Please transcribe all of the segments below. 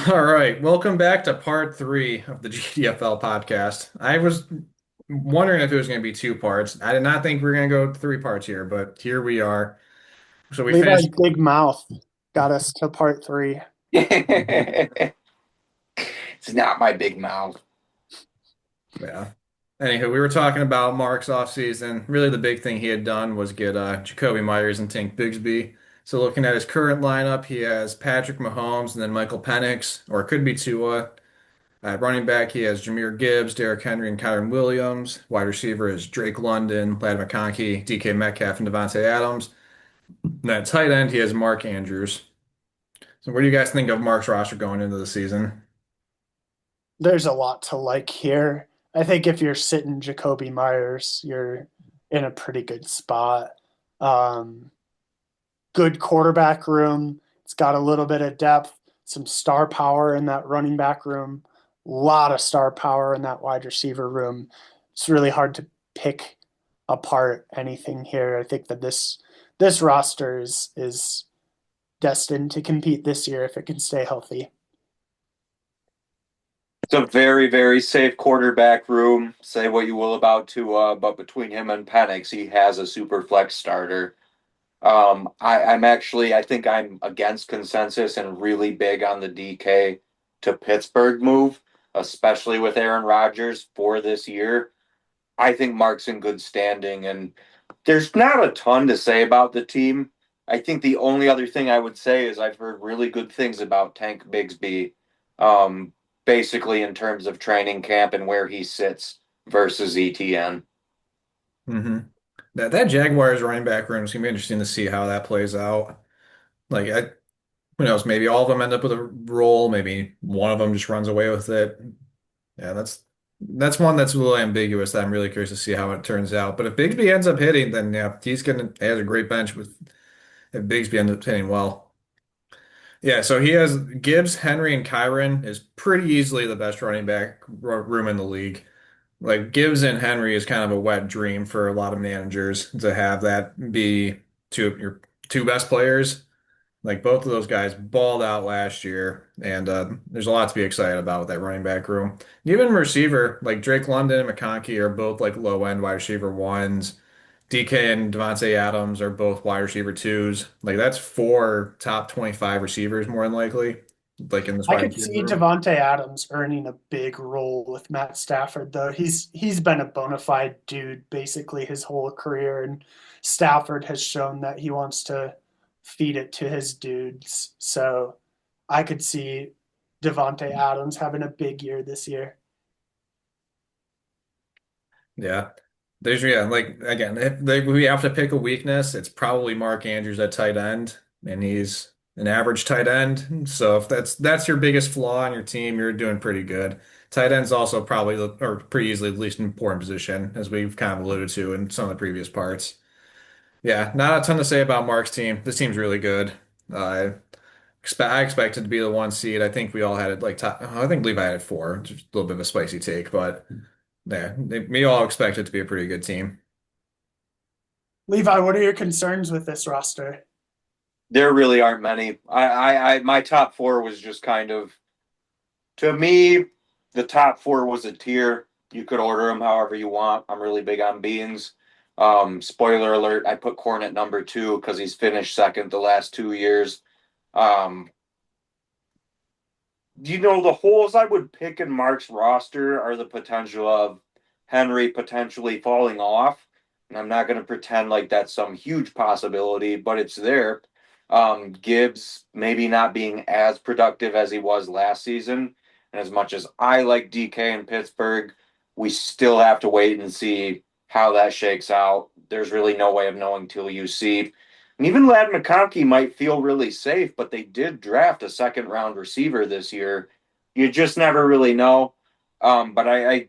All right, welcome back to part three of the GDFL podcast. I was wondering if it was going to be two parts. I did not think we were going to go three parts here, but here we are. So we Levi's finished. big mouth got us to part three. It's not my big mouth. Yeah. Anywho, we were talking about Mark's offseason. Really, the big thing he had done was get Jacoby Myers and Tank Bigsby. So looking at his current lineup, he has Patrick Mahomes and then Michael Penix, or it could be Tua. At running back, he has Jahmyr Gibbs, Derrick Henry, and Kyren Williams. Wide receiver is Drake London, Ladd McConkey, DK Metcalf, and Devontae Adams. And at tight end, he has Mark Andrews. So, what do you guys think of Mark's roster going into the season? There's a lot to like here. I think if you're sitting Jacoby Myers, you're in a pretty good spot. Um, Good quarterback room. It's got a little bit of depth, some star power in that running back room, a lot of star power in that wide receiver room. It's really hard to pick apart anything here. I think that this roster is destined to compete this year if it can stay healthy. It's a very, very safe quarterback room. Say what you will about Tua, but between him and Penix, he has a super flex starter. I think I'm against consensus and really big on the DK to Pittsburgh move, especially with Aaron Rodgers for this year. I think Mark's in good standing, and there's not a ton to say about the team. I think the only other thing I would say is I've heard really good things about Tank Bigsby, basically in terms of training camp and where he sits versus ETN. hmm that Jaguars running back room is gonna be interesting to see how that plays out. Like, who knows? Maybe all of them end up with a role. Maybe one of them just runs away with it. Yeah, that's one that's a little ambiguous that I'm really curious to see how it turns out. But if Bigsby ends up hitting, then yeah, he has a great bench with if Bigsby ends up hitting well. Yeah, so he has Gibbs, Henry, and Kyron is pretty easily the best running back room in the league. Like Gibbs and Henry is kind of a wet dream for a lot of managers to have that be two of your two best players. Like both of those guys balled out last year, and there's a lot to be excited about with that running back room. Even receiver, like Drake London and McConkey are both like low end wide receiver ones. DK and Devontae Adams are both wide receiver twos. Like that's four top 25 receivers more than likely, like in this I wide could receiver see room. Devonte Adams earning a big role with Matt Stafford, though. He's been a bona fide dude basically his whole career, and Stafford has shown that he wants to feed it to his dudes. So I could see Devonte Adams having a big year this year. Yeah. Yeah, like again, we have to pick a weakness, it's probably Mark Andrews at tight end, and he's an average tight end. So if that's your biggest flaw on your team, you're doing pretty good. Tight end's also probably or pretty easily the least important position, as we've kind of alluded to in some of the previous parts. Yeah, not a ton to say about Mark's team. This team's really good. I expect it to be the one seed. I think we all had it like top. I think Levi had it four. Just a little bit of a spicy take, but yeah, we all expect it to be a pretty good team. Levi, what are your concerns with this roster? There really aren't many. My top four was just kind of, to me, the top four was a tier. You could order them however you want. I'm really big on beans. Spoiler alert, I put Corn at number two because he's finished second the last 2 years. Um, the holes I would pick in Mark's roster are the potential of Henry potentially falling off. And I'm not going to pretend like that's some huge possibility, but it's there. Gibbs maybe not being as productive as he was last season. And as much as I like DK in Pittsburgh, we still have to wait and see how that shakes out. There's really no way of knowing till you see. And even Ladd McConkey might feel really safe, but they did draft a second round receiver this year. You just never really know. But I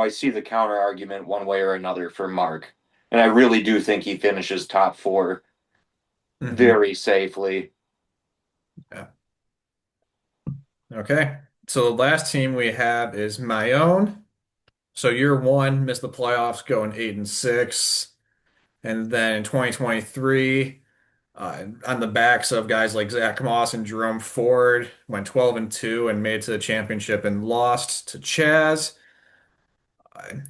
see the counter argument one way or another for Mark. And I really do think he finishes top four hmm very safely. Yeah. Okay. So the last team we have is my own. So year one missed the playoffs, going 8-6, and then in 2023. on the backs of guys like Zach Moss and Jerome Ford, went 12-2 and made it to the championship and lost to Chaz.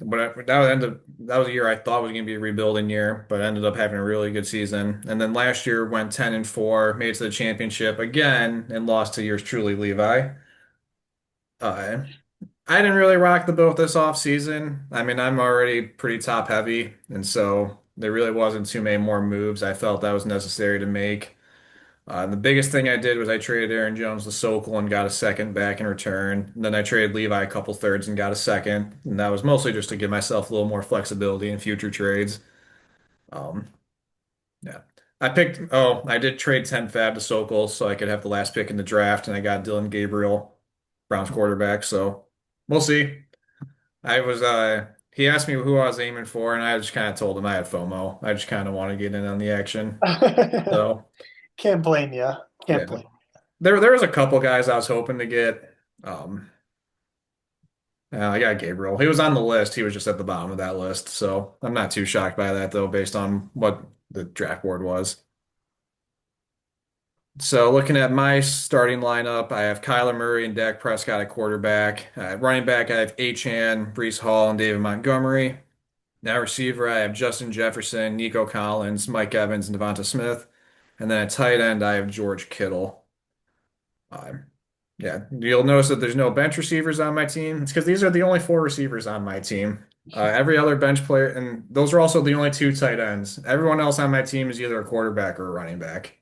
That was a year I thought was going to be a rebuilding year, but ended up having a really good season. And then last year went 10-4, made it to the championship again, and lost to yours truly, Levi. Uh, I didn't really rock the boat this off season. I mean, I'm already pretty top heavy, and so there really wasn't too many more moves I felt that was necessary to make. The biggest thing I did was I traded Aaron Jones to Sokol and got a second back in return. And then I traded Levi a couple thirds and got a second. And that was mostly just to give myself a little more flexibility in future trades. Um, yeah. I did trade 10 Fab to Sokol so I could have the last pick in the draft, and I got Dylan Gabriel, Browns quarterback. So we'll see. He asked me who I was aiming for, and I just kind of told him I had FOMO. I just kind of want to get in on the action. So, Can't blame you. yeah. Can't blame. There was a couple guys I was hoping to get. Um, I got Gabriel. He was on the list. He was just at the bottom of that list. So I'm not too shocked by that though, based on what the draft board was. So looking at my starting lineup, I have Kyler Murray and Dak Prescott at quarterback. Running back, I have Achane, Breece Hall, and David Montgomery. Now receiver, I have Justin Jefferson, Nico Collins, Mike Evans, and Devonta Smith. And then at tight end, I have George Kittle. Uh, Yeah, you'll notice that there's no bench receivers on my team. It's because these are the only four receivers on my team. Every other bench player, and those are also the only two tight ends. Everyone else on my team is either a quarterback or a running back.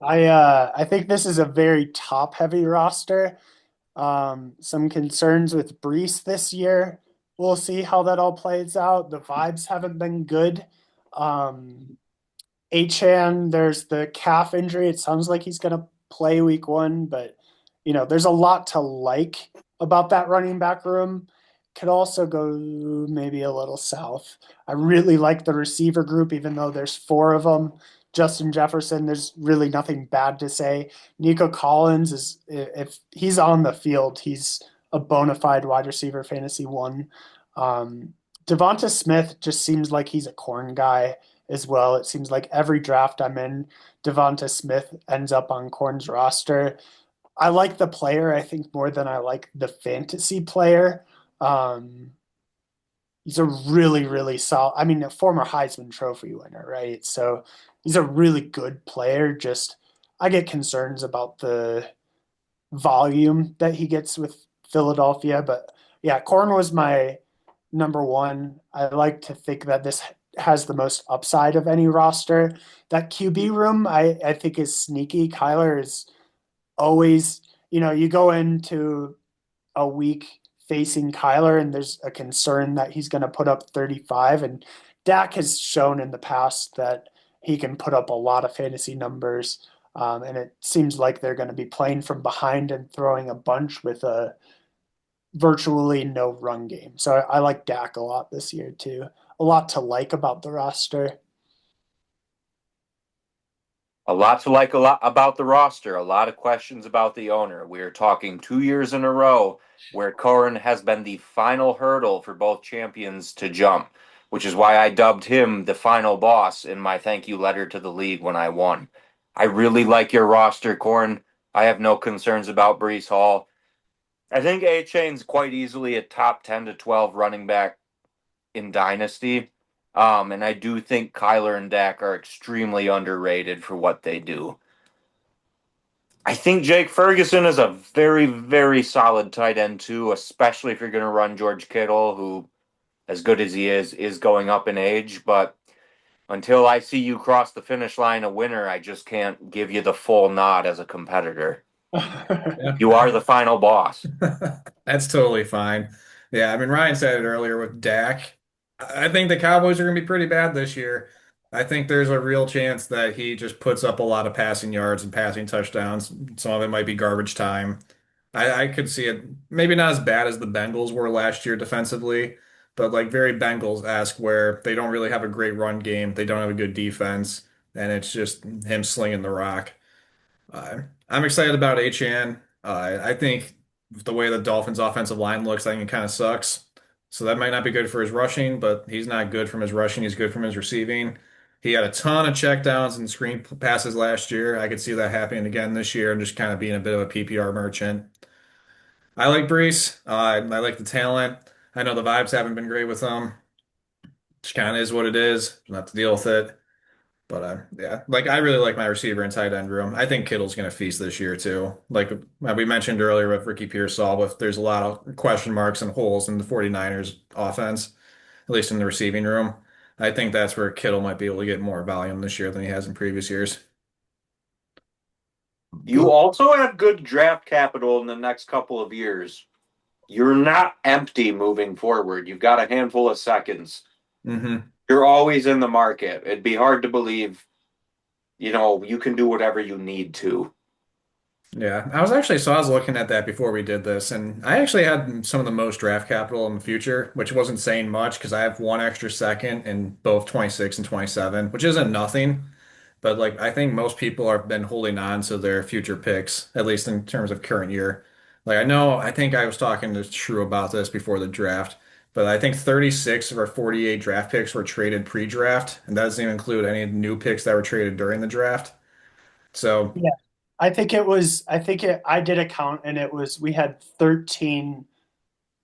Uh, I think this is a very top heavy roster. Some concerns with Brees this year. We'll see how that all plays out. The vibes haven't been good. Um, Achan, there's the calf injury. It sounds like he's going to play week one, but there's a lot to like about that running back room. Could also go maybe a little south. I really like the receiver group, even though there's four of them. Justin Jefferson, there's really nothing bad to say. Nico Collins is, if he's on the field, he's a bona fide wide receiver fantasy one. Um, Devonta Smith just seems like he's a corn guy as well. It seems like every draft I'm in, Devonta Smith ends up on Corn's roster. I like the player, I think, more than I like the fantasy player. Um, he's a really, really solid, I mean, a former Heisman Trophy winner, right? So he's a really good player. Just I get concerns about the volume that he gets with Philadelphia. But yeah, Corn was my number one. I like to think that this has the most upside of any roster. That QB room, I think, is sneaky. Kyler is always, you go into a week facing Kyler and there's a concern that he's going to put up 35. And Dak has shown in the past that he can put up a lot of fantasy numbers. And it seems like they're going to be playing from behind and throwing a bunch with a virtually no run game. So I like Dak a lot this year too. A lot to like about the roster. A lot to like a lot about the roster, a lot of questions about the owner. We are talking 2 years in a row where Curran has been the final hurdle for both champions to jump, which is why I dubbed him the final boss in my thank you letter to the league when I won. I really like your roster, Corn. I have no concerns about Brees Hall. I think A-Chain's quite easily a top 10 to 12 running back in Dynasty. And I do think Kyler and Dak are extremely underrated for what they do. I think Jake Ferguson is a very, very solid tight end too, especially if you're going to run George Kittle, who, as good as he is going up in age. But until I see you cross the finish line a winner, I just can't give you the full nod as a competitor. yeah. You are the final boss. That's totally fine. Yeah, I mean, Ryan said it earlier with Dak. I think the Cowboys are going to be pretty bad this year. I think there's a real chance that he just puts up a lot of passing yards and passing touchdowns. Some of it might be garbage time. I could see it maybe not as bad as the Bengals were last year defensively, but like very Bengals-esque where they don't really have a great run game. They don't have a good defense, and it's just him slinging the rock. I'm excited about Achane. I think the way the Dolphins' offensive line looks, I think it kind of sucks. So that might not be good for his rushing, but he's not good from his rushing. He's good from his receiving. He had a ton of checkdowns and screen passes last year. I could see that happening again this year and just kind of being a bit of a PPR merchant. I like Brees. I like the talent. I know the vibes haven't been great with him. Just kind of is what it is. Not to deal with it. But yeah, like I really like my receiver and tight end room. I think Kittle's going to feast this year too. Like we mentioned earlier with Ricky Pearsall, with there's a lot of question marks and holes in the 49ers offense, at least in the receiving room. I think that's where Kittle might be able to get more volume this year than he has in previous years. You also have good draft capital in the next couple of years. You're not empty moving forward. You've got a handful of seconds. Hmm. You're always in the market. It'd be hard to believe, you can do whatever you need to. Yeah, I was looking at that before we did this, and I actually had some of the most draft capital in the future, which wasn't saying much because I have one extra second in both 26 and 27, which isn't nothing. But like I think most people have been holding on to their future picks, at least in terms of current year. Like I think I was talking to True about this before the draft, but I think 36 of our 48 draft picks were traded pre-draft, and that doesn't even include any new picks that were traded during the draft. So, Yeah. I did a count and it was, we had 13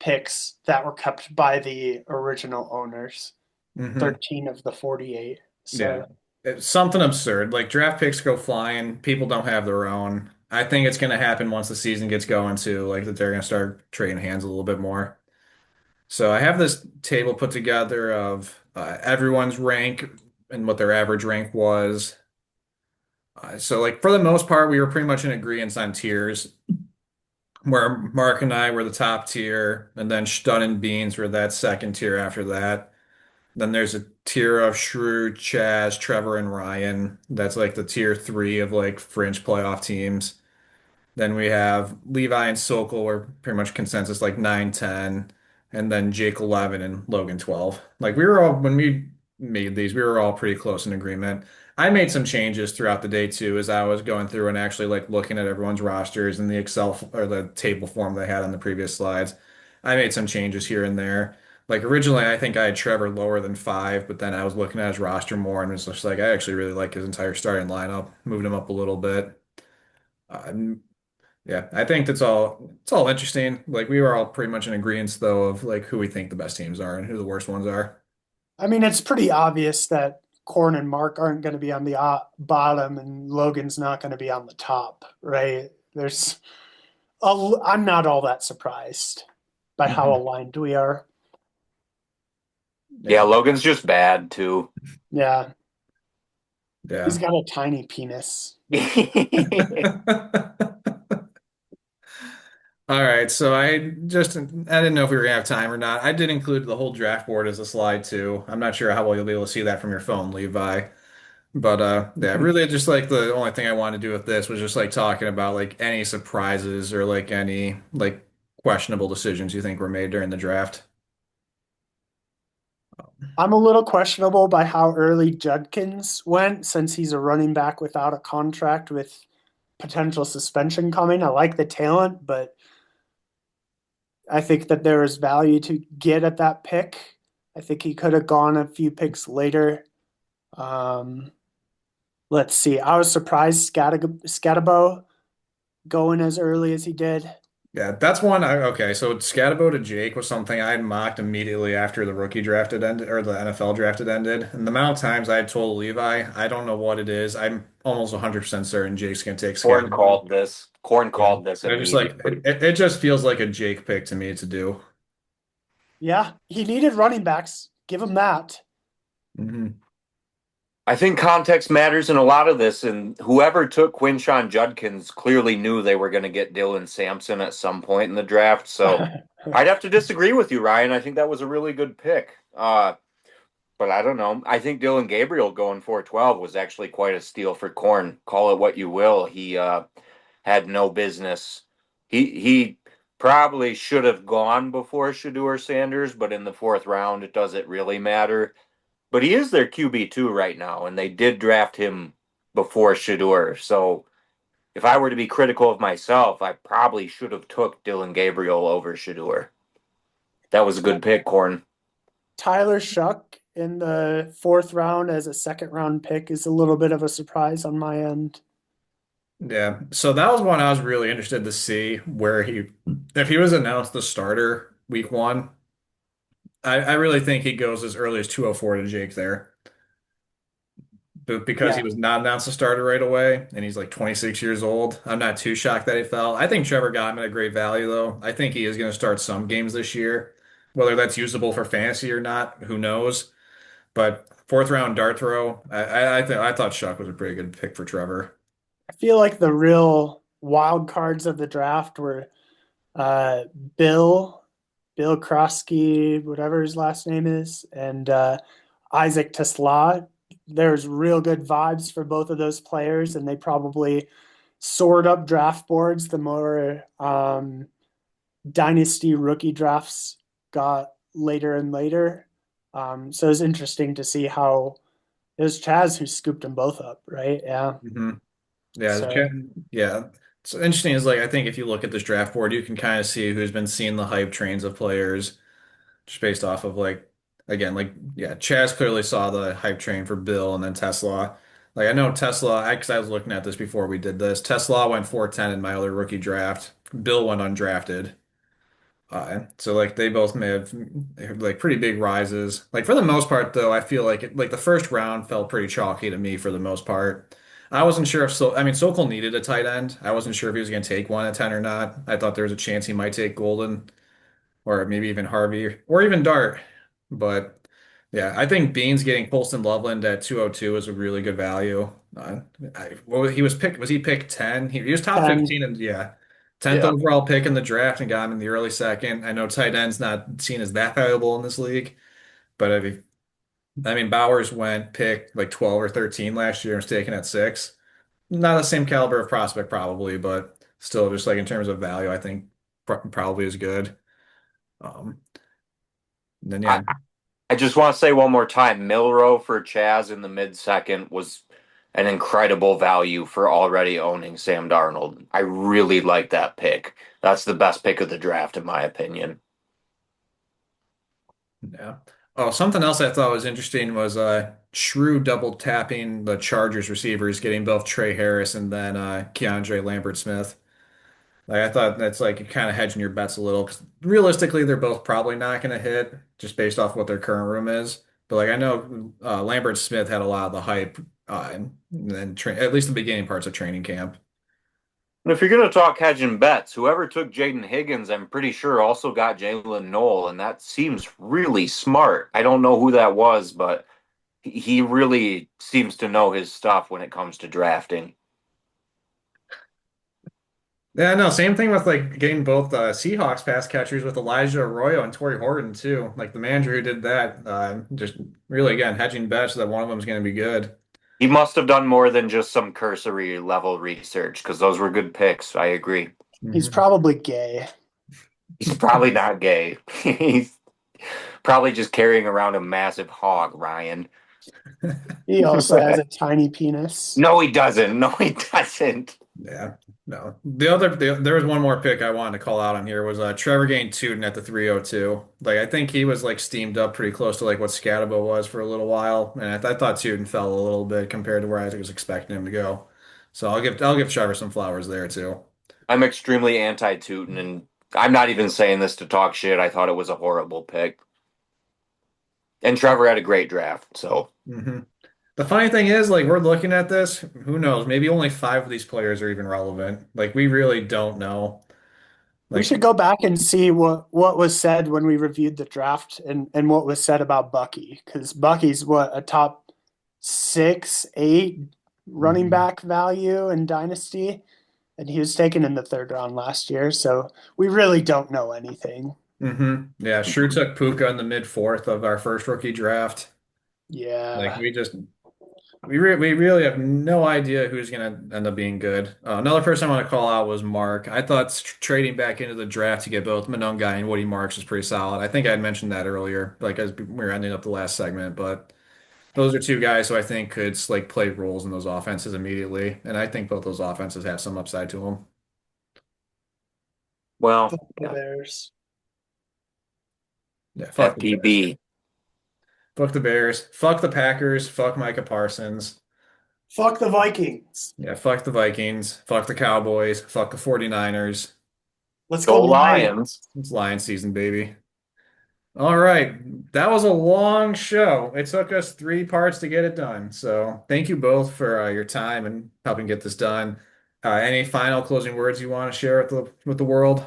picks that were kept by the original owners, mhm. 13 of the 48. Yeah. So, It's something absurd. Like draft picks go flying. People don't have their own. I think it's going to happen once the season gets going too, like that they're going to start trading hands a little bit more. So I have this table put together of everyone's rank and what their average rank was. So like for the most part, we were pretty much in agreement on tiers, where Mark and I were the top tier, and then Stun and Beans were that second tier after that. Then there's a tier of Shrew, Chaz, Trevor, and Ryan. That's like the tier three of like fringe playoff teams. Then we have Levi and Sokol were pretty much consensus like 9, 10, and then Jake 11 and Logan 12. Like we were all when we made these, we were all pretty close in agreement. I made some changes throughout the day too as I was going through and actually like looking at everyone's rosters and the or the table form they had on the previous slides. I made some changes here and there. Like originally, I think I had Trevor lower than 5, but then I was looking at his roster more and was just like, I actually really like his entire starting lineup, moved him up a little bit. Uh, yeah, I think it's all interesting. Like we were all pretty much in agreement though of like who we think the best teams are and who the worst ones are. I mean, it's pretty obvious that Corn and Mark aren't going to be on the bottom and Logan's not going to be on the top, right? I'm not all that surprised by how Hmm. aligned we are. Yeah, Yeah. Logan's just bad too. Yeah, he's Yeah. got a tiny penis. All right, so I didn't know if we were gonna have time or not. I did include the whole draft board as a slide too. I'm not sure how well you'll be able to see that from your phone, Levi. But yeah, really just like the only thing I wanted to do with this was just like talking about like any surprises or like any like questionable decisions you think were made during the draft. I'm a little questionable by how early Judkins went since he's a running back without a contract with potential suspension coming. I like the talent, but I think that there is value to get at that pick. I think he could have gone a few picks later. Um, let's see. I was surprised Scatabo going as early as he did. Yeah, that's one. Okay, so Scatabo to Jake was something I mocked immediately after the rookie draft had ended or the NFL draft had ended. And the amount of times I told Levi, I don't know what it is. I'm almost 100% certain Jake's going to take Corn Scatabo. called this. Corn Yeah. called this They're just like, immediately. it just feels like a Jake pick to me to do. Yeah, he needed running backs. Give him that. Hmm. I think context matters in a lot of this, and whoever took Quinshon Judkins clearly knew they were going to get Dylan Sampson at some point in the draft. So I'd have to disagree with you, Ryan. I think that was a really good pick. But I don't know. I think Dylan Gabriel going 412 was actually quite a steal for Corn. Call it what you will. He had no business. He probably should have gone before Shador Sanders, but in the fourth round, it doesn't really matter. But he is their QB2 right now, and they did draft him before Shador. So if I were to be critical of myself, I probably should have took Dylan Gabriel over Shador. That was a good pick, Corn. Tyler Shuck in the fourth round as a second round pick is a little bit of a surprise on my end. Yeah. So that was one I was really interested to see where if he was announced the starter week one, I really think he goes as early as 204 to Jake there. But because Yeah, he was not announced the starter right away and he's like 26 years old, I'm not too shocked that he fell. I think Trevor got him at a great value though. I think he is going to start some games this year. Whether that's usable for fantasy or not, who knows? But fourth round dart throw, I thought Shuck was a pretty good pick for Trevor. I feel like the real wild cards of the draft were uh, Bill, Bill Krosky, whatever his last name is, and Isaac Tesla. There's real good vibes for both of those players, and they probably soared up draft boards the more dynasty rookie drafts got later and later. So it's interesting to see how it was Chaz who scooped them both up, right? Yeah. hmm Yeah, So yeah. It's interesting is like I think if you look at this draft board, you can kind of see who's been seeing the hype trains of players just based off of like again, like yeah, Chaz clearly saw the hype train for Bill and then Tesla. Like I know Tesla, because I was looking at this before we did this. Tesla went 410 in my other rookie draft. Bill went undrafted. So like they both may have like pretty big rises. Like for the most part though, I feel like like the first round felt pretty chalky to me for the most part. I wasn't sure if I mean Sokol needed a tight end. I wasn't sure if he was going to take one at 10 or not. I thought there was a chance he might take Golden or maybe even Harvey or even Dart. But yeah, I think Beans getting Colston Loveland at 202 is a really good value. He was picked, was he picked 10? He was top 10, 15 and yeah, 10th Yeah. overall pick in the draft and got him in the early second. I know tight end's not seen as that valuable in this league, but I mean, Bowers went pick like 12 or 13 last year and was taken at 6. Not the same caliber of prospect probably, but still just like in terms of value, I think probably is good. Um, then I, yeah, I just want to say one more time, Milrow for Chaz in the mid second was an incredible value for already owning Sam Darnold. I really like that pick. That's the best pick of the draft, in my opinion. yeah. Oh, something else I thought was interesting was Shrew double tapping the Chargers receivers, getting both Trey Harris and then Keandre Lambert Smith. Like I thought that's like kind of hedging your bets a little because realistically they're both probably not going to hit just based off what their current room is. But like I know Lambert Smith had a lot of the hype and then at least the beginning parts of training camp. And if you're going to talk hedging bets, whoever took Jaden Higgins, I'm pretty sure also got Jalen Noel, and that seems really smart. I don't know who that was, but he really seems to know his stuff when it comes to drafting. Yeah, no, same thing with like getting both Seahawks pass catchers with Elijah Arroyo and Torrey Horton too. Like the manager who did that, just really again hedging bets that one of them is going to be good. He must have done more than just some cursory level research because those were good picks. I agree. he's hmm probably gay. He's probably not gay. He's probably just carrying around a massive hog, Ryan. He also has a tiny penis. No, he doesn't. No, he doesn't. Yeah, no. There was one more pick I wanted to call out on here was Trevor Gain Tootin at the 302. Like I think he was like steamed up pretty close to like what Scatabo was for a little while, and I thought Tootin fell a little bit compared to where I was expecting him to go. So I'll give Trevor some flowers there too. I'm extremely anti-Tootin, and I'm not even saying this to talk shit. I thought it was a horrible pick. And Trevor had a great draft, so hmm The funny thing is, like, we're looking at this, who knows? Maybe only five of these players are even relevant. Like, we really don't know. We Like, should go back and see what was said when we reviewed the draft and what was said about Bucky because Bucky's what a top 6, 8 running mhm, back value in Dynasty, and he was taken in the third round last year. So we really don't know anything. Yeah, Shrew took Puka in the mid fourth of our first rookie draft. Like, Yeah, we really have no idea who's going to end up being good. Another person I want to call out was Mark. I thought trading back into the draft to get both Monongai and Woody Marks was pretty solid. I think I had mentioned that earlier, like as we were ending up the last segment, but. Those are two guys who I think could like play roles in those offenses immediately, and I think both those offenses have some upside to them. well, fuck the yeah. Bears. Yeah, fuck the Bears. FTB. Fuck the Bears. Fuck the Packers. Fuck Micah Parsons. Fuck the Vikings. Yeah, fuck the Vikings. Fuck the Cowboys. Fuck the 49ers. Let's go Go Lions. Lions. It's Lion season, baby. All right. That was a long show. It took us 3 parts to get it done. So thank you both for your time and helping get this done. Any final closing words you want to share with the world?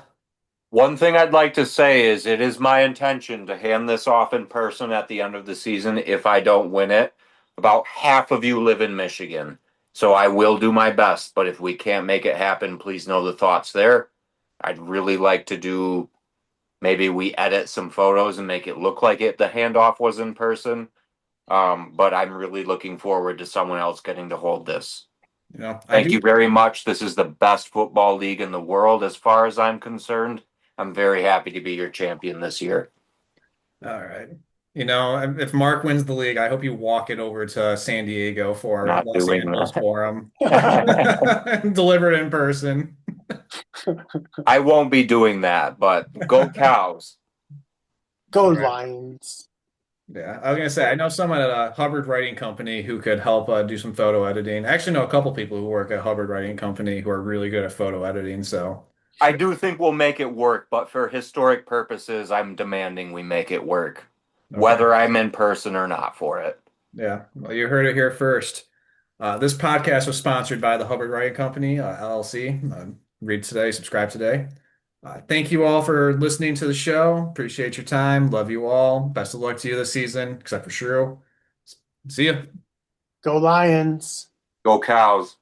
One thing I'd like to say is it is my intention to hand this off in person at the end of the season if I don't win it. About half of you live in Michigan, so I will do my best. But if we can't make it happen, please know the thoughts there. I'd really like to do maybe we edit some photos and make it look like the handoff was in person. But I'm really looking forward to someone else getting to hold this. I Thank do. you very much. This is the best football league in the world as far as I'm concerned. I'm very happy to be your champion this year. All right. If Mark wins the league, I hope you walk it over to San Diego for Not Los doing Angeles for him. that. Deliver it in person. I won't be doing that, but go Cows. Go All right. Lions. Yeah, I was gonna say I know someone at a Hubbard Writing Company who could help do some photo editing. I actually know a couple people who work at Hubbard Writing Company who are really good at photo editing. So, I do think we'll make it work, but for historic purposes, I'm demanding we make it work, okay. whether I'm in person or not for it. Yeah, well, you heard it here first. This podcast was sponsored by the Hubbard Writing Company, LLC. Read today, subscribe today. Thank you all for listening to the show. Appreciate your time. Love you all. Best of luck to you this season, except for Shrew. See ya. Go Lions. Go Cows.